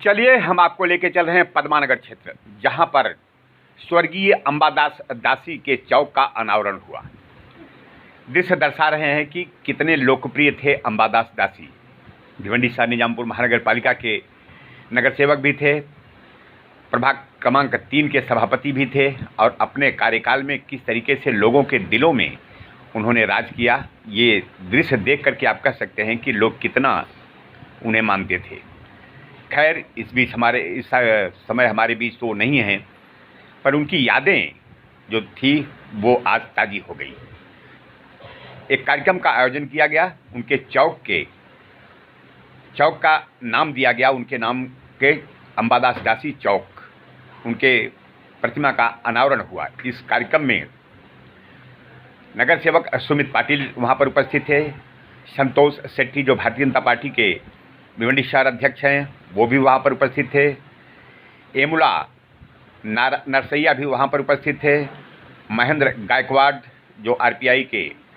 चलिए हम आपको लेके चल रहे हैं पद्मानगर क्षेत्र, जहां पर स्वर्गीय अंबादास दासी के चौक का अनावरण हुआ। दृश्य दर्शा रहे हैं कि कितने लोकप्रिय थे अंबादास दासी। भिवंडी शहर निजामपुर महानगर पालिका के नगर सेवक भी थे, प्रभाग क्रमांक 3 के सभापति भी थे और अपने कार्यकाल में किस तरीके से लोगों के दिलों में उन्होंने राज किया, ये दृश्य देख करके आप कह सकते हैं कि लोग कितना उन्हें मानते थे। खैर, इस समय हमारे बीच तो नहीं हैं, पर उनकी यादें जो थी वो आज ताज़ी हो गई। एक कार्यक्रम का आयोजन किया गया, उनके चौक का नाम दिया गया, उनके नाम के अंबादास दासी चौक, उनके प्रतिमा का अनावरण हुआ। इस कार्यक्रम में नगर सेवक सुमित पाटिल वहाँ पर उपस्थित थे, संतोष सेट्टी जो भारतीय जनता पार्टी के भिवंडी शहर अध्यक्ष हैं वो भी वहाँ पर उपस्थित थे, एमुला नरसैया भी वहाँ पर उपस्थित थे, महेंद्र गायकवाड़ जो आरपीआई के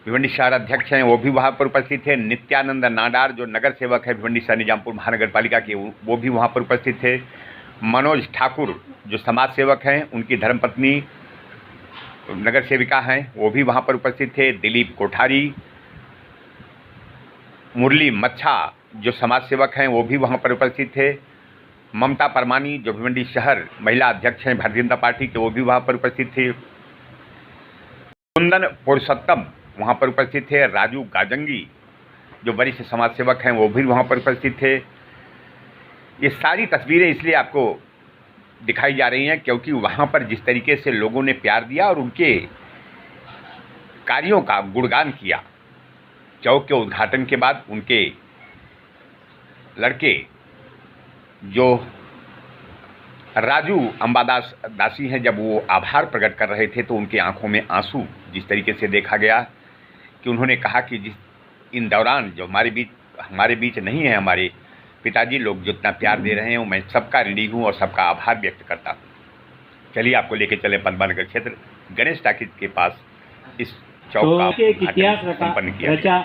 भिवंडी शहर अध्यक्ष हैं वो भी वहाँ पर उपस्थित थे, नित्यानंद नाडार जो नगर सेवक है भिवंडी शहर निजामपुर महानगर पालिका के वो भी वहाँ पर उपस्थित थे, मनोज ठाकुर जो समाज सेवक हैं, उनकी धर्मपत्नी नगर सेविका हैं वो भी वहाँ पर उपस्थित थे, दिलीप कोठारी, मुरली मच्छा जो समाज सेवक हैं वो भी वहाँ पर उपस्थित थे, ममता परमानी जो भिवंडी शहर महिला अध्यक्ष हैं भारतीय जनता पार्टी के वो भी वहाँ पर उपस्थित थे, कुंदन पुरुषोत्तम वहाँ पर उपस्थित थे, राजू गाजंगी जो वरिष्ठ समाज सेवक हैं वो भी वहाँ पर उपस्थित थे। ये सारी तस्वीरें इसलिए आपको दिखाई जा रही हैं क्योंकि वहाँ पर जिस तरीके से लोगों ने प्यार दिया और उनके कार्यों का गुणगान किया। चौक के उद्घाटन के बाद उनके लड़के जो राजू अंबादास दासी हैं, जब वो आभार प्रकट कर रहे थे तो उनके आंखों में आंसू जिस तरीके से देखा गया कि उन्होंने कहा कि इन दौरान जो हमारे बीच नहीं है, हमारे पिताजी लोग जितना प्यार दे रहे हैं मैं सबका ऋणी हूँ और सबका आभार व्यक्त करता हूँ। चलिए आपको लेके चले पद्मानगर क्षेत्र गणेश टाकिज के पास इस चौक का इतिहास रचा।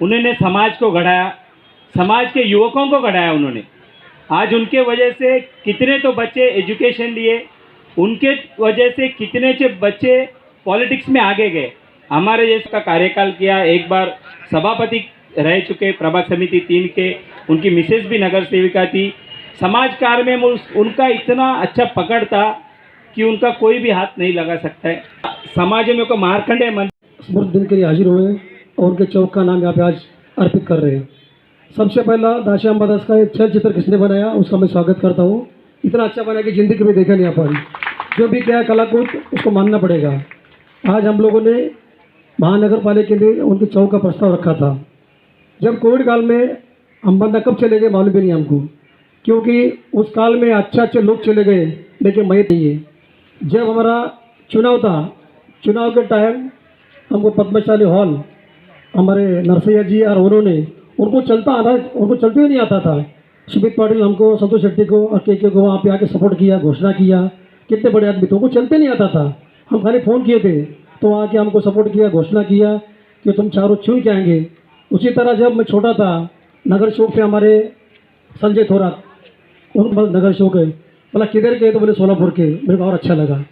उन्होंने समाज को गढ़ाया, समाज के युवकों को गढ़ाया उन्होंने। आज उनके वजह से कितने तो बच्चे एजुकेशन लिए, उनके वजह से कितने से बच्चे पॉलिटिक्स में आगे गए। हमारे जैसा कार्यकाल किया, एक बार सभापति रह चुके प्रभाग समिति 3 के, उनकी मिसेज भी नगर सेविका थी। समाज कार्य में उनका इतना अच्छा पकड़ था कि उनका कोई भी हाथ नहीं लगा सकता है। समाज में को मारकंडे स्मृति दिन के लिए हाजिर हुए और उनके चौक का नाम यहाँ पे आज अर्पित कर रहे हैं। सबसे पहला दासी अंबादास का एक चलचित्र किसने बनाया उसका मैं स्वागत करता हूँ। इतना अच्छा बनाया कि ज़िंदगी में देखा नहीं आ पाई। जो भी क्या कलाकृत उसको मानना पड़ेगा। आज हम लोगों ने महानगर पालिका के लिए उनके चौक का प्रस्ताव रखा था। जब कोविड काल में हम बंदा कब चले गए मालूम भी नहीं हमको, क्योंकि उस काल में अच्छे लोग चले गए लेकिन मैं नहीं है। जब हमारा चुनाव था, चुनाव के टाइम हमको पद्मशाली हॉल हमारे नरसैया जी और उन्होंने उनको चलते हुए नहीं आता था। सुमित पाटिल हमको, संतोष शेट्टी को और के को वहाँ पे आके सपोर्ट किया, घोषणा किया। कितने बड़े आदमी थे, उनको चलते नहीं आता था। हम खाली फ़ोन किए थे तो वहाँ के हमको सपोर्ट किया, घोषणा किया कि तुम चारों चुन के आएंगे। उसी तरह जब मैं छोटा था, नगर चौक पे हमारे संजय थोरात उनको नगर चौक है, बोला किधर के, तो बोले सोलापुर के। मेरे को और अच्छा लगा,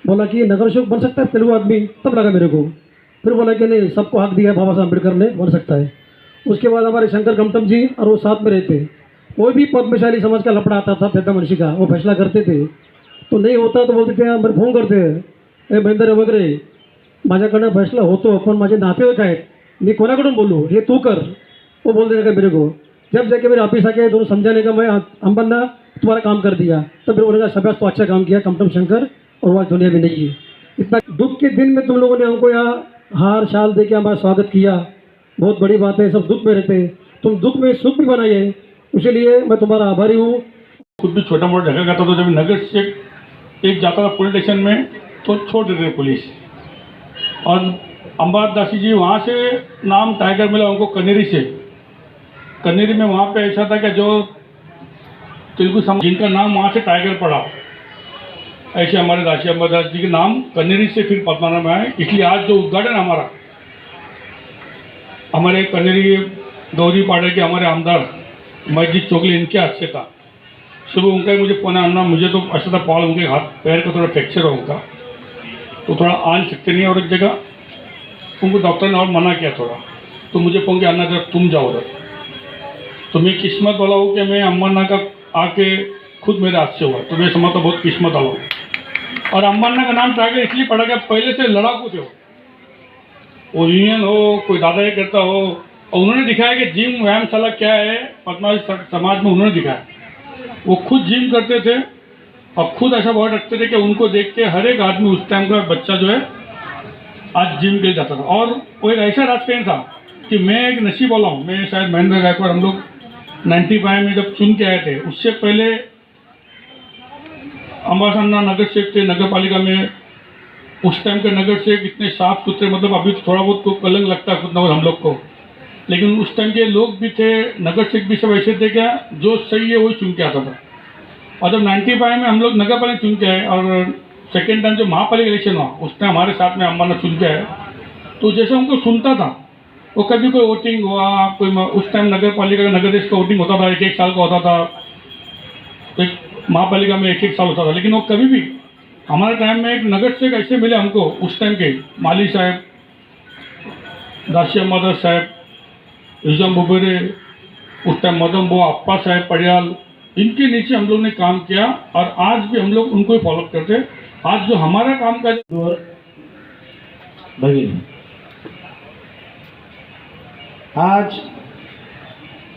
बोला कि नगर चौक बन सकता है तेलुगु आदमी, तब लगा मेरे को। फिर बोला कि नहीं, सबको हक दिया बाबा साहब अम्बेडकर ने, बन सकता है। उसके बाद हमारे शंकर गमटम जी और वो साथ में रहते, कोई भी पद्मशाली समाज का लपड़ा आता था पेद्दा मनुष्य का, वो फैसला करते थे। तो नहीं होता तो बोलते थे, मेरे फोन करते हे महेंद्र वगैरे माझ्याकडनं फैसला होतो पण माझे नातेवाईक आहेत, मी कोणाकडून बोलूँ, ये तू कर। वो बोल देगा मेरे को। जब जाके मेरे ऑफिस आके दोनों समझाने का, मैं अंबन्ना तुम्हारा काम कर दिया, तब फिर बोलेगा शबाश तो अच्छा काम किया कमटम शंकर, और वह दुनिया में नहीं है। इतना दुख के दिन में तुम लोगों ने हमको यहाँ हार शाल दे के हमारा स्वागत किया, बहुत बड़ी बात है। सब दुख में रहते, तुम दुख में सुख भी बनाइए, इसलिए मैं तुम्हारा आभारी हूँ। खुद भी छोटा मोटा जगह करता था, जब नगर से एक जाता था पुलिस स्टेशन में तो छोड़ देते थे पुलिस। और अंबादास दासी जी वहाँ से नाम टाइगर मिला उनको कनेरी से। कनेरी में वहाँ पे ऐसा था कि जो तेलुगु समाज जिनका नाम वहाँ से टाइगर पड़ा, ऐसे हमारे दासी अंबादास जी के नाम कनेरी से फिर पद्मानगर में आए। इसलिए आज जो उद्घाटन हमारे कनेरी गौरी पाड़े के हमारे आमदार मस्जिद चौकली इनके हाथ से था। सुबह उनका ही मुझे फोन आना, मुझे तो अच्छा था पॉल, उनके हाथ पैर का थोड़ा फ्रैक्चर है उनका, तो थोड़ा आ नहीं सकते नहीं, और एक जगह उनको डॉक्टर ने और मना किया थोड़ा, तो मुझे फोन किया अन्ना जब तुम जाओ उधर। तो मैं किस्मत वाला हूँ कि मैं अम्बान्ना का आके खुद मेरे हाथ से हुआ, तो मैं समझता बहुत किस्मत वाला हूँ। और अम्बान्ना का नाम टाइगर इसलिए पड़ा कि पहले से लड़ाकू थे वो यूनियन हो, कोई दादा करता हो, और उन्होंने दिखाया कि जिम व्यायामशाला क्या है पद्मावती समाज में, उन्होंने दिखाया। वो खुद जिम करते थे और खुद ऐसा बहुत रखते थे कि उनको देख के हर एक आदमी उस टाइम का बच्चा जो है आज जिम के लिए जाता था। और वो एक ऐसा राजकारणी था कि मैं एक नसीब वाला हूँ, मैं शायद महेंद्र गायकवाड़ हम लोग 95 में जब चुन के आए थे, उससे पहले अम्बासन्ना नगर सेवक थे नगर पालिका में। उस टाइम के नगर सेवक इतने साफ सुथरे, मतलब अभी थोड़ा बहुत को कलंक लगता है खुद न हम लोग को, लेकिन उस टाइम के लोग भी थे, नगर सेवक भी सब ऐसे थे क्या जो सही है वही चुन के आता था। और जब 95 में हम लोग नगर पालिका चुन के आए और सेकेंड टाइम जो महापालिका इलेक्शन हुआ उस टाइम हमारे साथ में अम्बान्ना चुन के आए, तो जैसे उनको सुनता था वो कभी कोई वोटिंग हुआ, कोई उस टाइम नगर पालिका का नगर देश का वोटिंग होता था, एक साल का होता था, तो महापालिका में एक साल होता था, लेकिन वो कभी भी हमारे टाइम में एक नगर सेवक ऐसे मिले हमको उस टाइम के माली साहब, दासी अम्बादास साहब, इज़म बुबेरे, उस टाइम मदन बुआ, अप्पा साहब पड़ियाल, इनके नीचे हम लोग ने काम किया और आज भी हम लोग उनको ही फॉलो करते हैं। आज जो हमारा काम का भगिनी, आज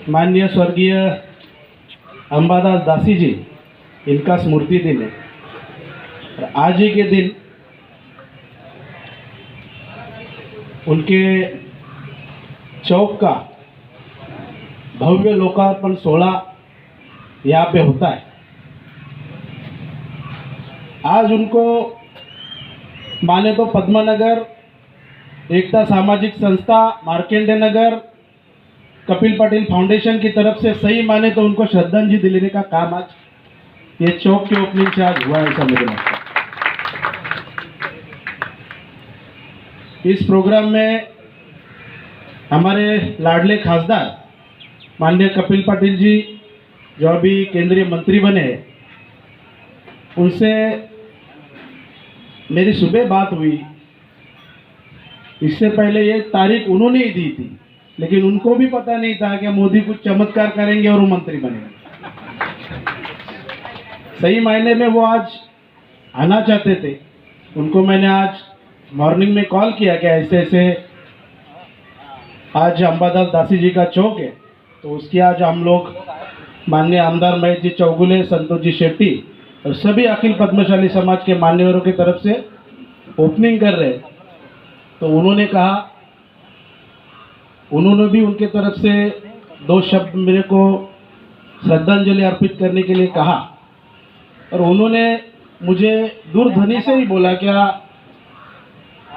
माननीय स्वर्गीय अंबादास दासी जी, इनका स्मृति दिन है। और आज ही के दिन उनके चौक का भव्य लोकार्पण 16 यहाँ पे होता है। आज उनको माने तो पद्मानगर एकता सामाजिक संस्था, मार्केंडे नगर, कपिल पटेल फाउंडेशन की तरफ से सही माने तो उनको श्रद्धांजलि दिलाने का काम आज ये चौक के ओपनिंग से आज हुआ है, ऐसा मुझे लगता है। इस प्रोग्राम में हमारे लाडले खासदार माननीय कपिल पटेल जी जो अभी केंद्रीय मंत्री बने, उनसे मेरी सुबह बात हुई। इससे पहले ये तारीख उन्होंने ही दी थी, लेकिन उनको भी पता नहीं था कि मोदी कुछ चमत्कार करेंगे और वो मंत्री बनेंगे। सही मायने में वो आज आना चाहते थे। उनको मैंने आज मॉर्निंग में कॉल किया कि ऐसे ऐसे आज अंबादास दासी जी का चौक है, तो उसकी आज हम लोग माननीय आमदार महेश जी चौगुले, संतोष जी शेट्टी और सभी अखिल पद्मशाली समाज के मान्यवरों की तरफ से ओपनिंग कर रहे हैं। तो उन्होंने कहा, उन्होंने भी उनके तरफ से 2 शब्द मेरे को श्रद्धांजलि अर्पित करने के लिए कहा। और उन्होंने मुझे दूरध्वनि से ही बोला, क्या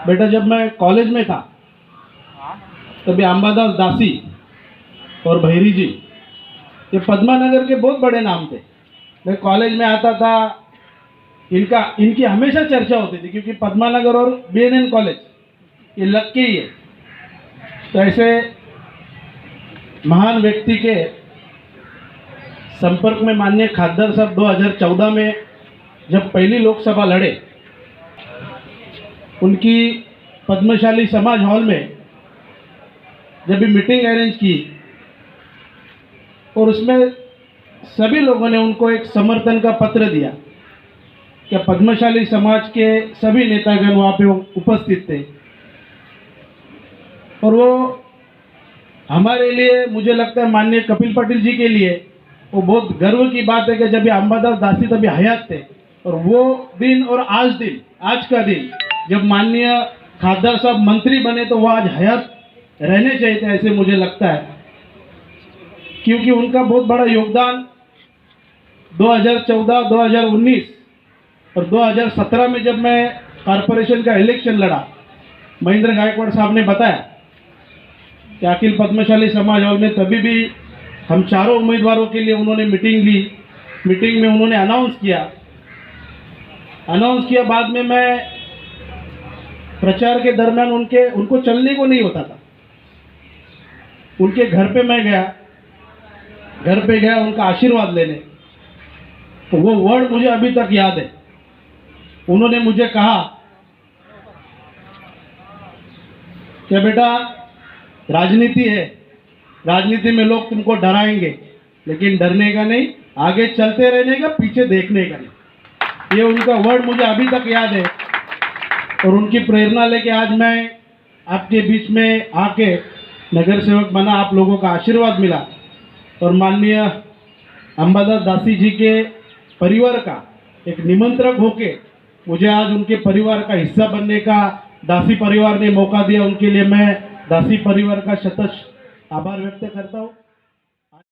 बेटा जब मैं कॉलेज में था तभी अंबादास दासी और भैरी जी ये पद्मानगर के बहुत बड़े नाम थे। मैं कॉलेज में आता था, इनकी हमेशा चर्चा होती थी, क्योंकि पद्मानगर और BNN कॉलेज ये लग के ही है। तो ऐसे महान व्यक्ति के संपर्क में माननीय खासदार साहब 2014 में जब पहली लोकसभा लड़े, उनकी पद्मशाली समाज हॉल में जब भी मीटिंग अरेंज की और उसमें सभी लोगों ने उनको एक समर्थन का पत्र दिया कि पद्मशाली समाज के सभी नेतागण वहाँ पे उपस्थित थे। और वो हमारे लिए, मुझे लगता है माननीय कपिल पटेल जी के लिए वो बहुत गर्व की बात है कि जब ये अंबादास दासी तभी हयात थे, और वो दिन और आज का दिन जब माननीय खासदार साहब मंत्री बने तो वो आज हयात रहने चाहिए थे, ऐसे मुझे लगता है। क्योंकि उनका बहुत बड़ा योगदान 2014, 2019 और 2017 में जब मैं कॉरपोरेशन का इलेक्शन लड़ा, महेंद्र गायकवाड़ साहब ने बताया कि अखिल पद्मशाली समाज हॉल में तभी भी हम चारों उम्मीदवारों के लिए उन्होंने मीटिंग ली। मीटिंग में उन्होंने अनाउंस किया। बाद में मैं प्रचार के दरमियान उनको चलने को नहीं होता था। उनके घर पे मैं गया घर पे गया उनका आशीर्वाद लेने, तो वो वर्ड मुझे अभी तक याद है। उन्होंने मुझे कहा कि बेटा राजनीति है, राजनीति में लोग तुमको डराएंगे, लेकिन डरने का नहीं, आगे चलते रहने का, पीछे देखने का नहीं। ये उनका वर्ड मुझे अभी तक याद है और उनकी प्रेरणा लेके आज मैं आपके बीच में आके नगर सेवक बना, आप लोगों का आशीर्वाद मिला और माननीय अंबादास दासी जी के परिवार का एक निमंत्रक होके मुझे आज उनके परिवार का हिस्सा बनने का दासी परिवार ने मौका दिया। उनके लिए मैं दासी परिवार का शतश आभार व्यक्त करता हूँ।